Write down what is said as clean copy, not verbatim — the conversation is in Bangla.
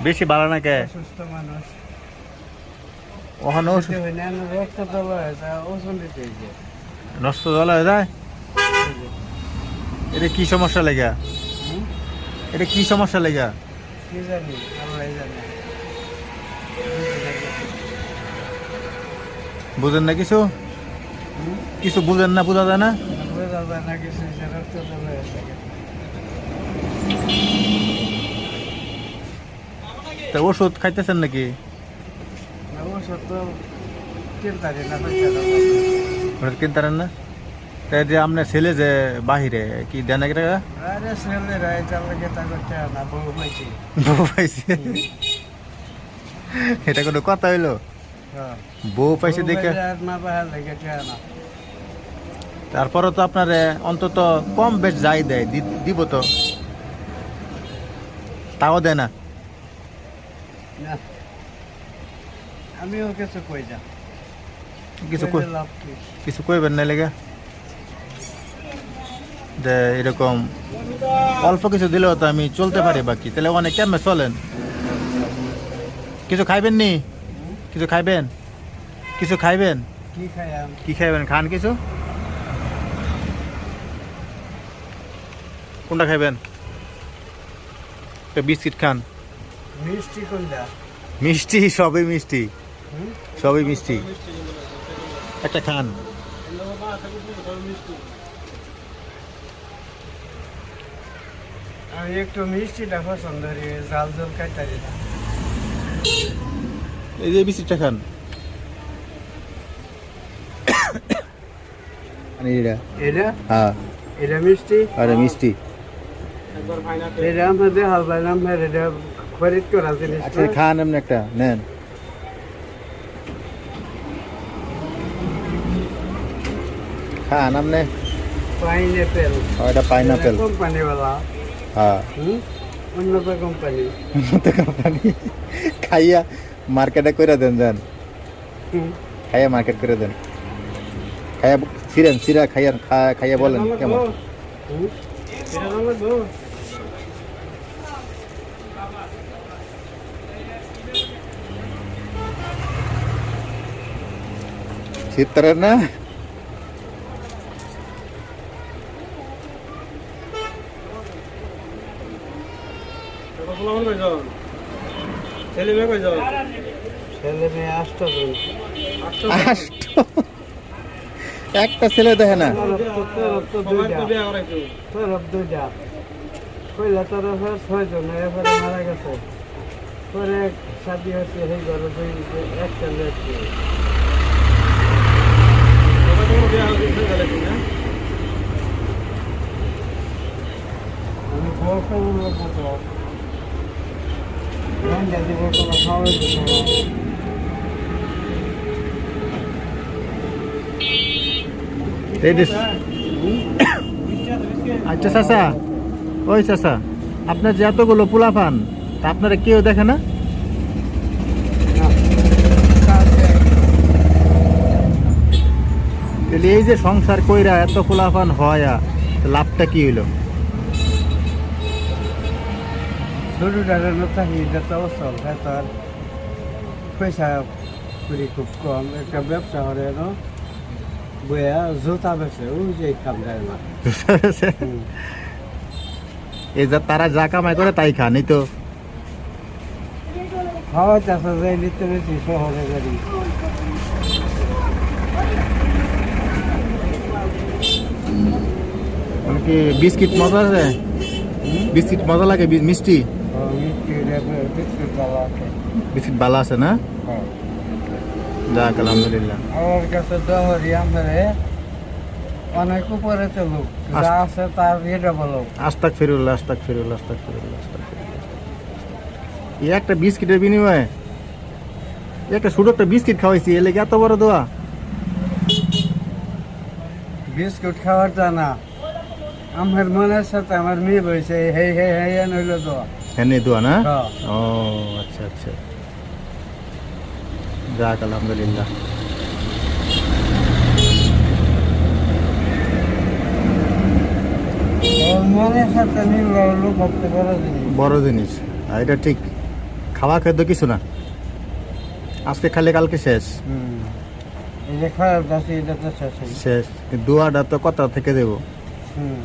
বেশি ভালো না কে সুস্থ মানুষ ওখানে রক্ত তলা ওজন দিতে নষ্ট জল হয়ে যায়। এটা কি সমস্যা লেগা? এটা কি সমস্যা লেগা? কি জানি আল্লাহ জানে। বুঝেন না কিছু? কিছু বুঝেন না, বোঝা যায় না? বোঝা যায় না কিছু, রক্ত তলা তা ওষুধ খাইতেছেন নাকি? ওষুধ তো কিনতারি না, ওষুধ কিনতারেন না? তাই যে আপনার ছেলে যে বাহিরে কি দেন নাকি টাকা? আরে ছেলেরা এটার লাগে তা করতে না, বউ পাইছি। বউ পাইছে? এটা কোনো কথা হইলো? বউ পাইছে দেখে না পাহাড় লাগে না। তারপরে তো আপনার অন্তত কম বেশ যাই দেয়, দিব তো, তাও দেয় না। না, আমিও কিছু কই যা কিছু লাভ কি? কিছু কইবেন না লেগে যে এরকম অল্প কিছু দিলেও তো আমি চলতে পারি, বাকি তাহলে অনেক কেমনে চলেন? কিছু খাইবেন নি? কিছু খাইবেন? কিছু খাইবেন? কি খাই আম? কি খাইবেন? খান কিছু। কোনটা খাইবেন? একটা বিস্কিট খান। মিষ্টি কোনটা? মিষ্টি, সবই মিষ্টি, সবই মিষ্টি। একটা খান। আমি একটু মিষ্টিটা পছন্দ করি, জাল জল খাইতারি না। এই যে বিস্কিটটা খান। এটা হ্যাঁ, এটা মিষ্টি, আরে মিষ্টি। এটা আমাদের হালবাই নাম, এটা খরিদ করা জিনিস। আচ্ছা খান, এমনি একটা নেন। খান আপনি। পাইনঅ্যাপেল, এটা পাইনাপেল। কোম্পানিওয়ালা। হ্যাঁ, উন্নত কোম্পানি। কোম্পানি। খাইয়া মার্কেটে করে দেন, যান খাইয়া মার্কেট করে দেন। খাইয়া ছিরেন, সিরা খাইয়া খাইয়া বলেন কেমন। শীতকালের না? ছেলে মেয়ে আসতো একটা ছেলে দেখে না। দুইটা কইলা তোর ছয়জন, এরপরে মারা গেছে। পরে শাদি হচ্ছে, সেই ঘরে এক ছেলে আমি আচ্ছা চাচা, ওই চাচা, আপনার যে এতগুলো পোলা পান, তা আপনারা কেউ দেখে না? তাহলে এই যে সংসার কইরা এত পোলা পান হয়, লাভটা কি হইলো? ছোটটার থাকি যত অবস্থা তার পয়সা করি খুব কম। একটা ব্যবসা করে বইয়া জুতা বেছে, ওই যে কাম দেয় না। এই যে তারা যা কামাই করে তাই খান, এই তো খাওয়া চাষা যাই নিতে বেশি শহরে গাড়ি। কি বিস্কিট মজা আছে? বিস্কিট মজা লাগে? মিষ্টি বিস্কিট ভালো আছে না? যাক আলহামদুলিল্লাহ। আমার কাছে দহরি আমরে অনেক উপরে তো লোক যা আছে তার এটা বলো। আস্তাক ফিরুল্লাহ, আস্তাক ফিরুল্লাহ, আস্তাক ফিরুল্লাহ, আস্তাক ফিরুল্লাহ। এই একটা বিস্কিটের বিনিময়ে একটা ছোট একটা বিস্কিট খাওয়াইছি, এলে এত বড় দোয়া। বিস্কুট খাওয়ার তা না, আমার মনের সাথে আমার মিল হয়েছে। হে হে হে নইল তো হ্যাঁ দোয়া না? ও আচ্ছা আচ্ছা, যাক আলহামদুলিল্লাহ। মনের সাথে মিল লোক ভাবতে বড় জিনিস। বড় জিনিস, এটা ঠিক। খাওয়া খাদ্য কিছু না, আজকে খালি কালকে শেষ। এই যে খারাপ যাচ্ছে এটা তো শেষ। শেষ, দোয়াটা তো কথা থেকে দেবো। হুম